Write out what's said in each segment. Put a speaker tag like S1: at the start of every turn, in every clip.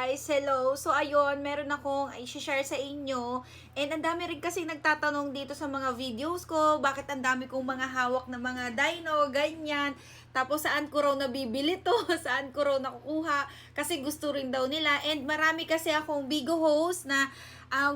S1: guys! Hello! So ayun, meron akong i-share sa inyo. And ang dami rin kasi nagtatanong dito sa mga videos ko, bakit ang dami kong mga hawak na mga dino, ganyan. Tapos saan ko raw nabibili to, saan ko raw nakukuha, kasi gusto rin daw nila. And marami kasi akong Bigo host na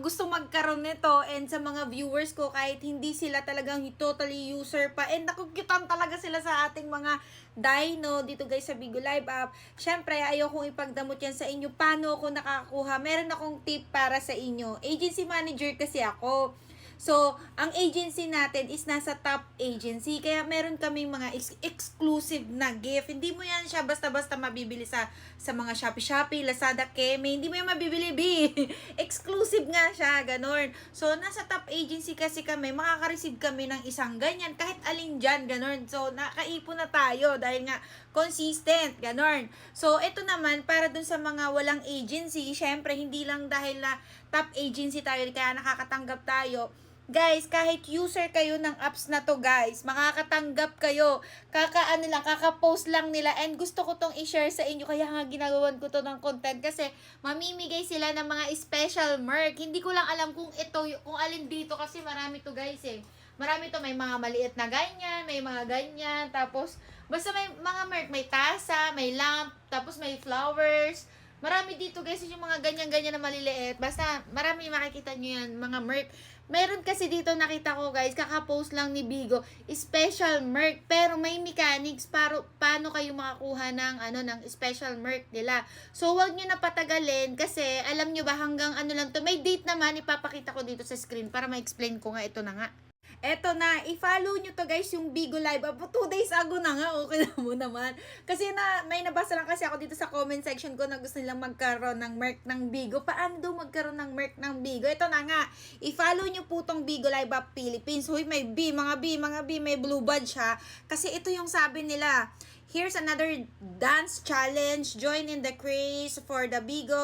S1: gusto magkaroon nito, and sa mga viewers ko kahit hindi sila talagang totally user pa, and nakukyutan talaga sila sa ating mga dino dito guys sa Bigo Live app. Syempre ayokong ipagdamot yan sa inyo paano ako nakakakuha. Meron akong tip para sa inyo. Agency manager kasi ako. So, ang agency natin is nasa top agency. Kaya meron kaming mga exclusive na gift. Hindi mo yan siya basta-basta mabibili sa mga Shopee, Lazada, Keme. Hindi mo yan mabibili, B. Exclusive nga siya, ganun. So, nasa top agency kasi kami, makaka-receive kami ng isang ganyan. Kahit alin dyan, ganun. So, nakaipon na tayo dahil nga consistent, ganun. So, ito naman, para dun sa mga walang agency, syempre, hindi lang dahil na top agency tayo, kaya nakakatanggap tayo. Guys, kahit user kayo ng apps na to guys, makakatanggap kayo. Kaka-post lang nila, and gusto ko tong i-share sa inyo, kaya nga ginagawan ko to ng content kasi mamimigay sila ng mga special merch. Hindi ko lang alam kung ito, kung alin dito kasi marami to guys eh. Marami to, may mga maliit na ganyan, may mga ganyan, tapos basta may mga merch, may tasa, may lamp, tapos may flowers. Marami dito guys, yung mga ganyan-ganyan na maliliit. Basta marami makikita nyo yan, mga merch. Meron kasi dito nakita ko guys, kaka-post lang ni Bigo, special merch. Pero may mechanics para paano kayo makakuha ng ng special merch nila. So wag niyo na patagalin kasi alam niyo ba hanggang lang to. May date naman, ipapakita ko dito sa screen para ma-explain ko nga, ito na nga. Eto na, i-follow nyo to guys, yung Bigo Live app. 2 days ago na nga, okay na mo naman. Kasi may nabasa lang kasi ako dito sa comment section ko na gusto nilang magkaroon ng merch ng Bigo. Paano daw magkaroon ng merch ng Bigo? Ito na nga, i-follow nyo po tong Bigo Live app Philippines. Huy, may mga B, may blue badge ha. Kasi ito yung sabi nila. Here's another dance challenge. Join in the craze for the Bigo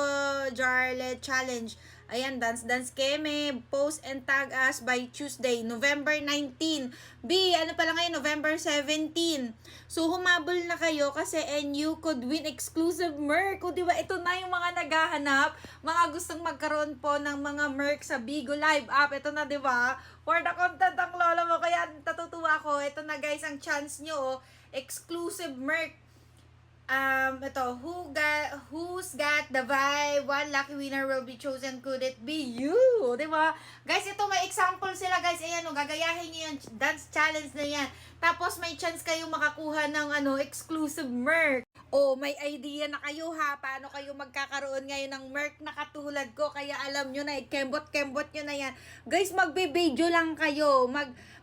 S1: Jarlet Challenge. Ayan, dance Keme. Post and tag us by Tuesday, November 19. B, ano pala ngayon? November 17. So, humabol na kayo kasi and you could win exclusive merch. O, diba? Ito na yung mga naghahanap. Mga gustong magkaroon po ng mga merch sa Bigo Live app. Ito na, diba? For the content ang lola mo. Kaya natutuwa ko. Ito na guys, ang chance nyo. Exclusive merch. Ito, who's got the vibe? One lucky winner will be chosen. Could it be you? Diba? Guys, ito may example sila guys. Ayan, gagayahin nyo yung dance challenge na yan. Tapos may chance kayong makakuha ng exclusive merch. Oh, may idea na kayo ha, paano kayo magkakaroon ngayon ng merch na katulad ko, kaya alam nyo na, kembot nyo na yan. Guys, magbe-video lang kayo,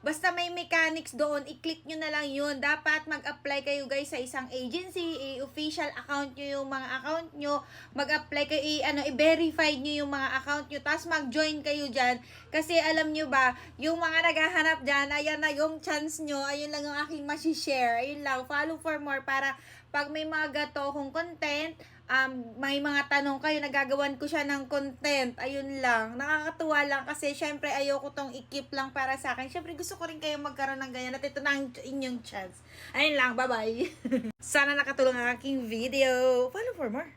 S1: basta may mechanics doon, i-click nyo na lang yun. Dapat mag-apply kayo guys sa isang agency, i-official account nyo yung mga account nyo, mag-apply kayo, i-verify nyo yung mga account nyo, tapos mag-join kayo dyan. Kasi alam nyo ba, yung mga naghahanap dyan, ayan na yung chance nyo, ayun lang yung aking masishare, ayun lang, follow for more para pag may mga gato kong content, may mga tanong kayo, nagagawan ko siya ng content. Ayun lang. Nakakatuwa lang kasi syempre ayoko tong i-keep lang para sa akin. Syempre gusto ko rin kayo magkaroon ng ganyan at ito na ang inyong chance. Ayun lang. Bye-bye. Sana nakatulong ang aking video. Follow for more.